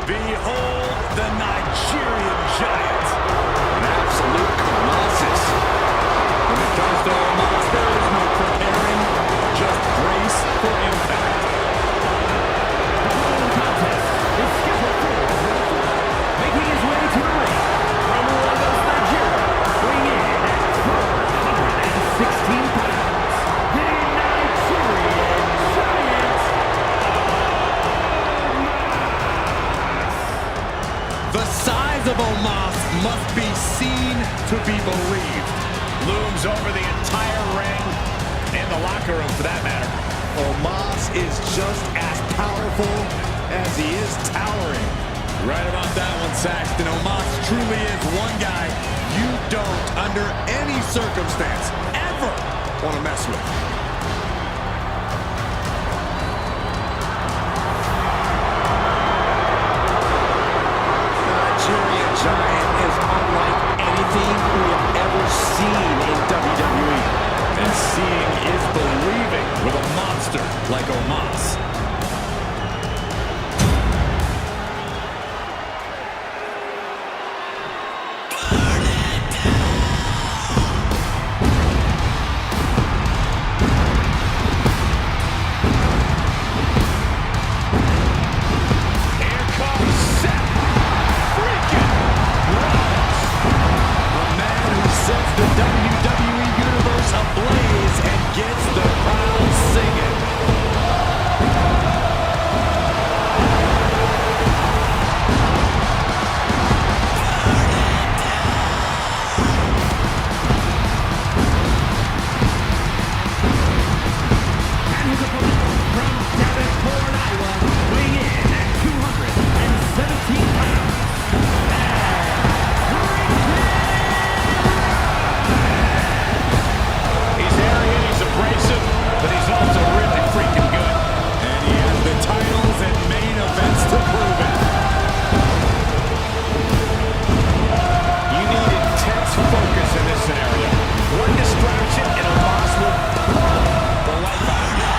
Behold the Nigerian giant. An absolute colossus. When it comes to Omos, there is no preparing, just brace for impact. The contest is scheduled for making his way to the ring from Lagos, Nigeria, weighing in at 416 pounds, the Nigerian giant, Omos. The size of Omos must be seen to be believed. Looms over the entire ring, and the locker room for that matter. Omos is just as powerful as he is towering. Right about that one, Saxton. Omos truly is one guy you don't, under any circumstance, ever want to mess with. Nigerian giant is unlike anything we have ever seen in WWE. And seeing is believing with a monster like Omos. Here comes Seth freaking Rollins. A man who sets the WWE Universe ablaze and gets the crowd singing. And his opponent from Davenport, Iowa, weighing in at 217 pounds, He's arrogant, he's abrasive, but he's also really freaking good. And he has the titles and main events to prove it. You need intense focus in this scenario. One distraction and Omos will the life out of you.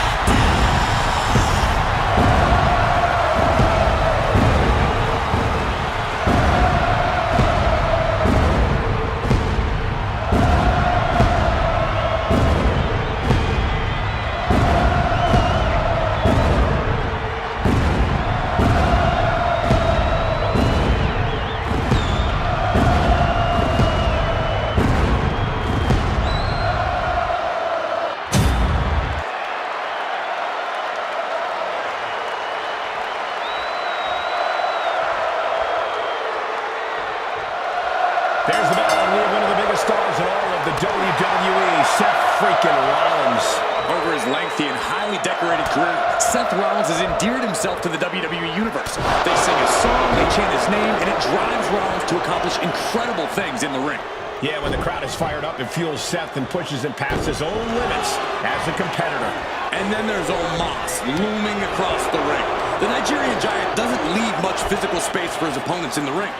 There's the battle, and we have one of the biggest stars in all of the WWE, Seth freaking Rollins. Over his lengthy and highly decorated career, Seth Rollins has endeared himself to the WWE Universe. They sing his song, they chant his name, and it drives Rollins to accomplish incredible things in the ring. Yeah, when the crowd is fired up, it fuels Seth and pushes him past his own limits as a competitor. And then there's Omos looming across the ring. The Nigerian giant doesn't leave much physical space for his opponents in the ring.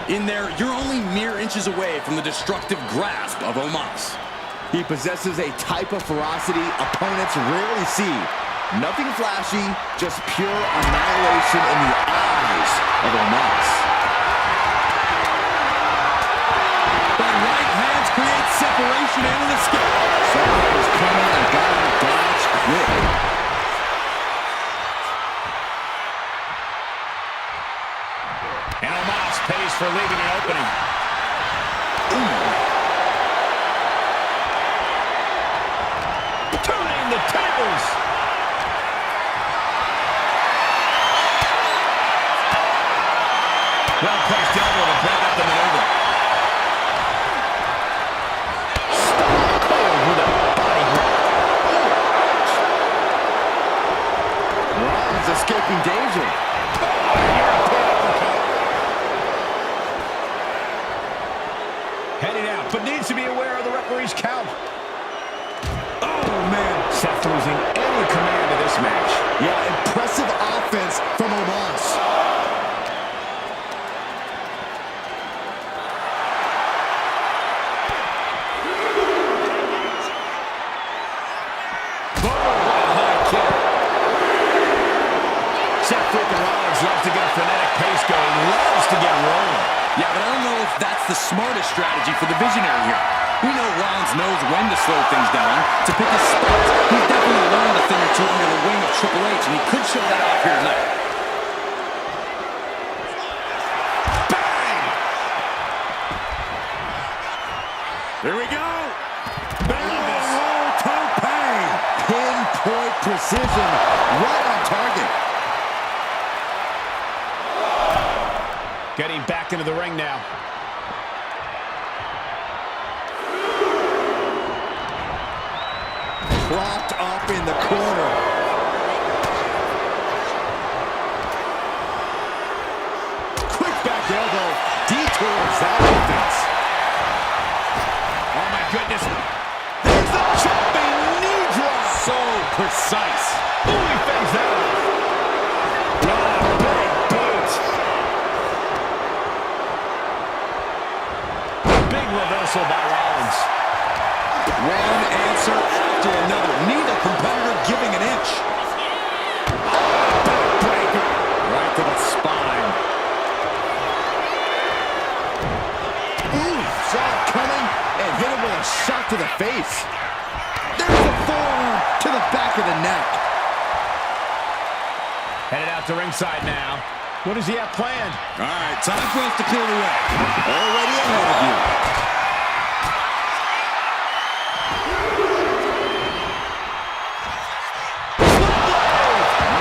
In there, you're only mere inches away from the destructive grasp of Omos. He possesses a type of ferocity opponents rarely see. Nothing flashy, just pure annihilation in the eyes of Omos. But right hands create separation and an escape. Someone is coming and gotta dodge quick. And Omos pays for leaving an opening. Turning the tables. Well-placed elbow to break up the maneuver. Stone cold with a body grab. Rollins escaping danger. Heading out, but needs to be aware of the referee's count. Oh, man. Seth losing any command of this match. Yeah, impressive offense from Omos. Seth freaking Rollins loves to get a frenetic pace going. the smartest strategy for the Visionary here. We know Rollins knows when to slow things down, to pick his spots. He's definitely learned a thing or two under the wing of Triple H, and he could show that off here tonight. Bang! There we go. Pinpoint precision, right on target. Getting back into the ring now. Propped up in the corner. Quick back elbow detours that offense. Oh my goodness. There's the jumping knee drop. So precise. Ooh, he fends that off. Oh, big boot. Big reversal by Rollins. One answer after another. Neither competitor giving an inch. Backbreaker. Right to the spine. Ooh, saw it coming and hit him with a shot to the face. There's the forearm to the back of the neck. Headed out to ringside now. What does he have planned? All right, time for us to clear the way. Already ahead of you.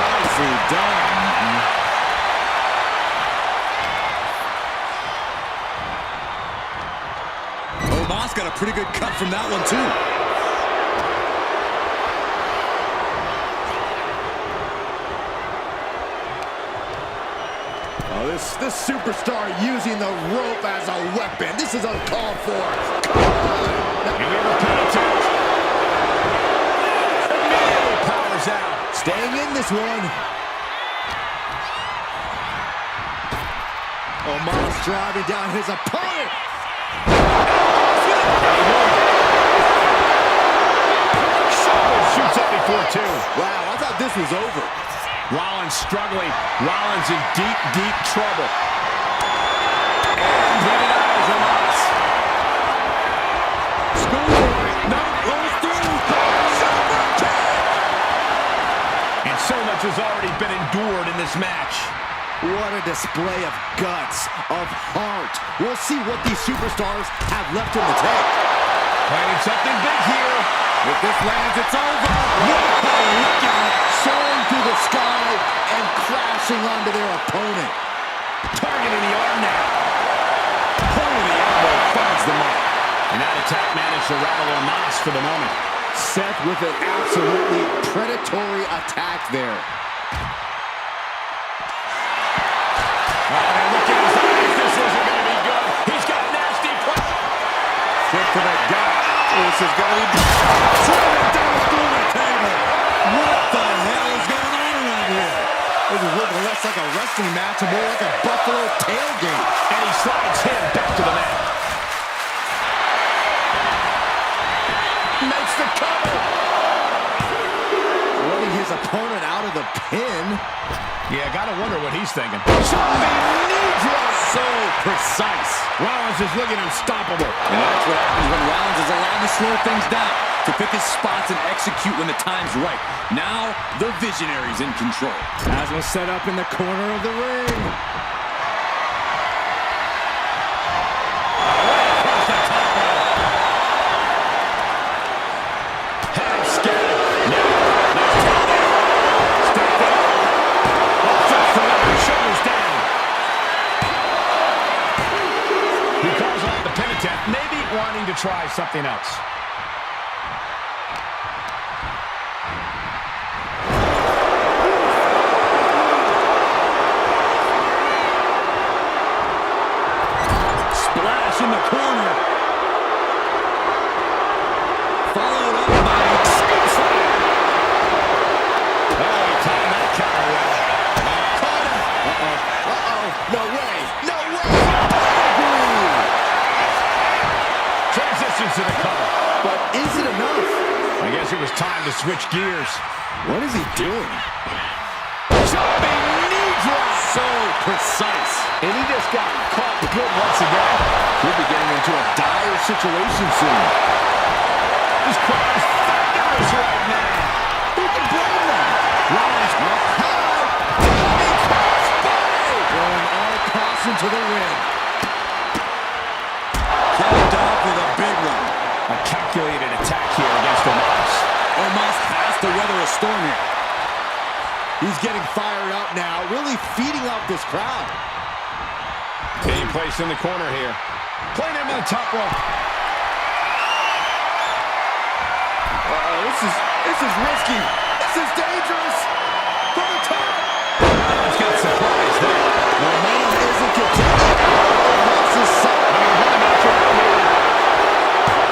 Nicely done. Omos got a pretty good cut from that one, too. Oh, this superstar using the rope as a weapon. This is uncalled for. Come on. And we have a penalty. Immediately powers out. Staying in this one. Omos driving down his opponent. Shoots up before two. Wow, I thought this was over. Rollins struggling. Rollins in deep, deep trouble. And he denies Omos. No, goes through. And so much has already been endured in this match. What a display of guts, of heart. We'll see what these superstars have left in the tank. Planning something big here. If this lands, it's over. Look out. Soaring through the sky and crashing onto their opponent. Targeting the arm now. Point of the elbow finds the mark. And that attack managed to rattle Omos for the moment. Seth with an absolutely predatory attack there. And look at his eyes. This isn't going to be good. He's got nasty play. Kick to the gut. This is going to be driven down through the table. What the hell is going on around here? This is looking less like a wrestling match and more like a Buffalo tailgate. And he slides him back to the mat. Makes the cover. Running his opponent out of the pin. Yeah, gotta wonder what he's thinking. Jumping knee drop. So precise. Rollins is looking unstoppable. And that's what happens when Rollins is allowed to slow things down, to pick his spots and execute when the time's right. Now, the Visionary's in control. As was set up in the corner of the ring. Maybe wanting to try something else. Splash in the corner. Followed up by Slam. Oh, he timed that counter well. Caught him. Uh-oh. No way. No way. Transitions to the cover. But is it enough? I guess it was time to switch gears. What is he doing? Jumping knee drop. So precise. And he just got caught good once again. He'll be getting into a dire situation soon. This crowd is thunderous right now. Who can blame them? Rollins up high. Throwing all caution to the wind. Capped off with a big one. A calculated attack here against Omos. Omos has to weather a storm here. He's getting fired up now, really feeding off this crowd. Being placed in the corner here. Playing him on the top rope. This is risky. This is dangerous. From the top. He's got surprise there. Momentum isn't continuing. Omos is set.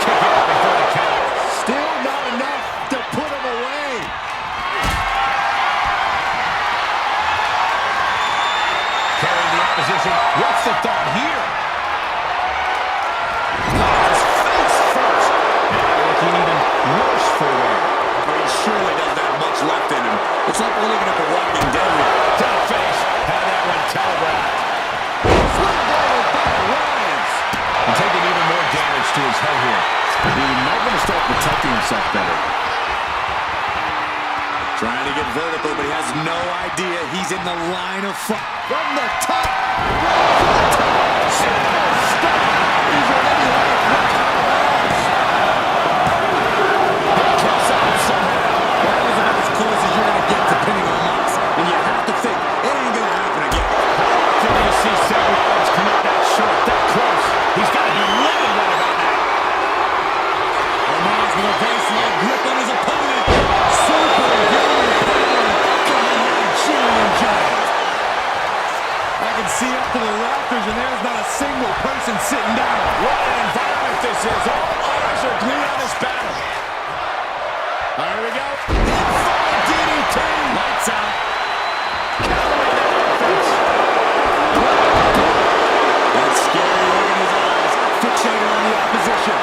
Kick out before the count. Still not enough to put him away. Carrying the opposition. What's the thought here? His face first. Now looking even worse for wear. He surely doesn't have much left in him. It's like we're looking at the Walking Dead here. Top face. Had that one telegraphed. And taking even more damage to his head here. He might want to start protecting himself better. Trying to get vertical, but he has no idea he's in the line of fire. From the top. He's already Kicks out somehow. That was about as close as you're going to get to pinning Omos. And you have to think, it ain't going to happen again. How often do you see Seth Rollins come up that short, that close? He's got to be living right about now. Omos with a baseline grip on his opponent. Superhuman power from the Nigerian giant. I can see up to the rafters, and there's not a single person sitting down. What an environment this is. All eyes are glued on this battle. There we go. DDT. Lights out. Countering that offense. That scary look in his eyes, fixated on the opposition.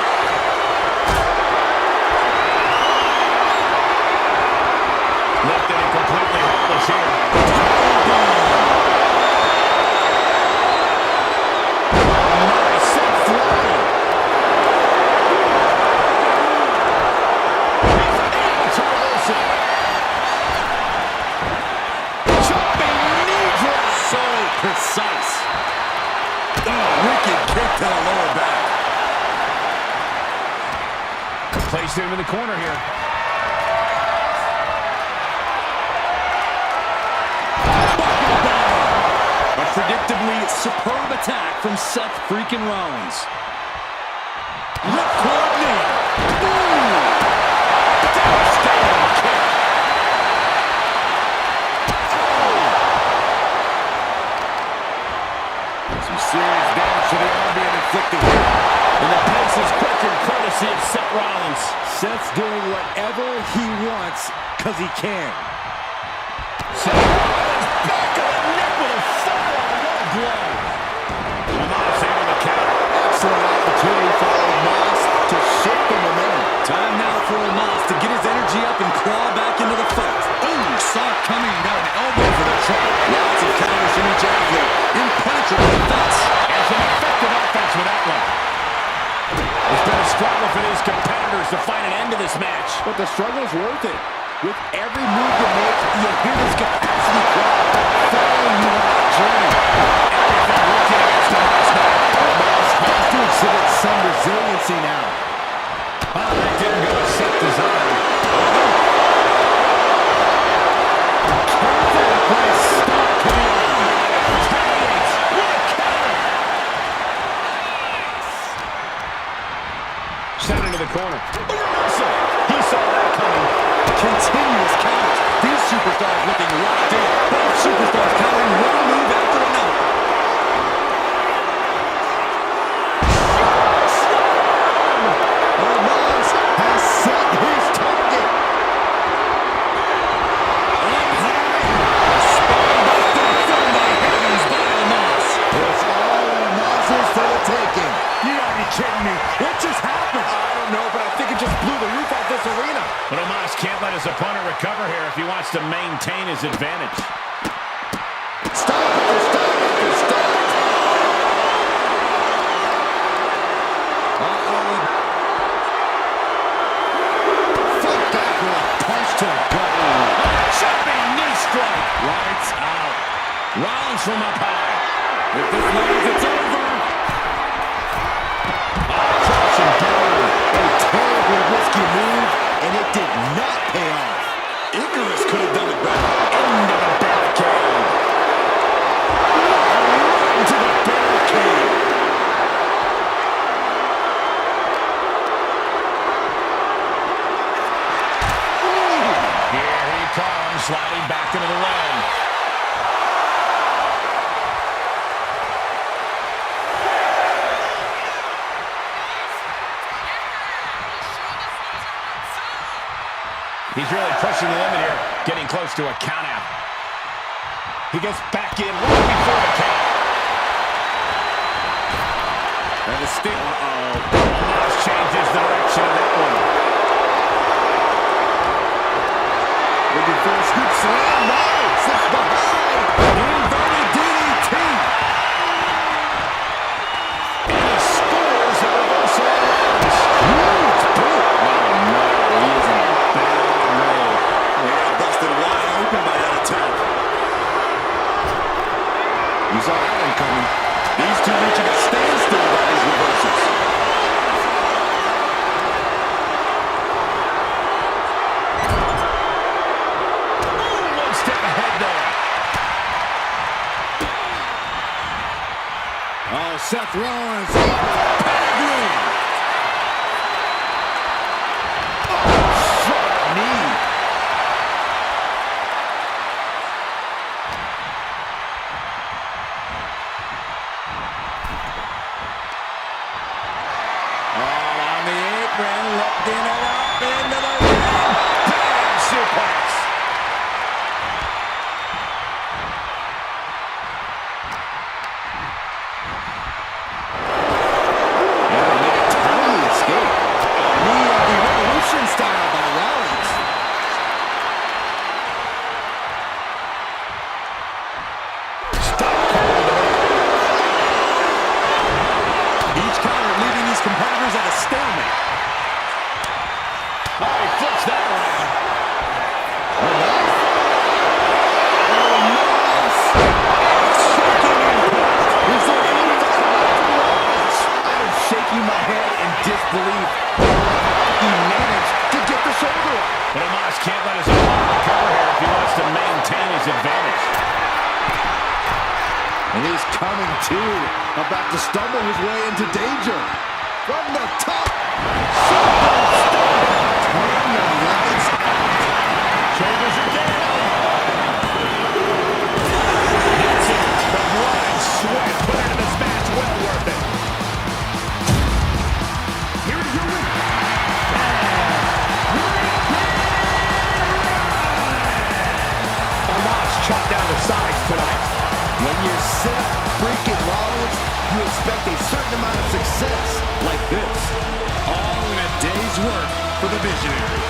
Lifted and completely helpless here. Nice set flying. He's able to reverse it. Jumping knee drop. So precise. Oh, wicked kick to the lower back. Placed him in the corner here. A predictably superb attack from Seth freaking Rollins. Ripcord knee. Devastating kick. Some serious damage to the arm being inflicted here. And the pace is quicker courtesy of Seth Rollins. Seth's doing whatever he wants because he can. Seth Rollins back of the neck with a forearm. What a blow. Omos able to counter. Excellent opportunity for Omos to shift the momentum. Time now for Omos to get his energy up and claw back into the fight. Ooh, saw it coming. Got an elbow for the trap. Lots of counters from each athlete. Impenetrable defense. And some effective offense with that one. It's been a struggle for these competitors to find an end to this match. But the struggle's worth it. With every move you make, you'll hear this capacity crowd following you on that journey. Everything working against Omos now. Omos has to exhibit some resiliency now. Oh, that didn't go as Seth designed. Carefully placed stop coming on. Retaliates. What a counter. Sent into the corner. A reversal. He saw that coming. Continuous counters. These superstars looking locked in. Both superstars countering one move after another. Omos has set his target. Up high. Spun back to the front by heavens by Omos. It's all Omos's for the taking. You gotta be kidding me. What just happened? I don't know, but I think it just blew the roof off this arena. But Omos can't let his opponent recover here if he wants to maintain his advantage. Stop. from up high. If this lands, it's over. Crashing down. A terribly risky move, and it did not pay off. Icarus could have done it better. Into the barricade. Into the barricade. Here he comes, sliding back into the ring. He's really pushing the limit here, getting close to a countout. He gets back in right before the count. And the stick. Omos changes the direction of that one. Looking for a scoop slam. No! Slips behind. Inverted DDT. And he scores a reversal on Rollins. Huge boot. Oh, no. He is in a bad way. He got busted wide open by that attack. You saw that one coming. These two reaching a standstill by these reversals. One step ahead there. Oh, Seth Rollins. Pedigree. Front knee. All on the apron. Lifting it up into the ring. Bam! Suplex. Yeah, they made a timely escape. A knee of the Revolution style by Rollins. Stop cold. Each counter leaving these competitors at a stalemate. Oh, he flips that around. Oh, nice. Oh, nice. Shaking impact. Is there any fight left for Rollins? I'm shaking my head in disbelief. He managed to get the shoulder up. But Omos can't let his opponent recover here if he wants to maintain his advantage. And he's coming to, about to stumble his way into danger. From the top. Turn the lights out. Shoulders are down. That's it. The blood and sweat put into this match. Well worth it. Here is your winner. Omos chopped down the sides tonight. When you're Seth freaking Rollins, you expect a certain amount of success like this. All in a day's work for the Visionary.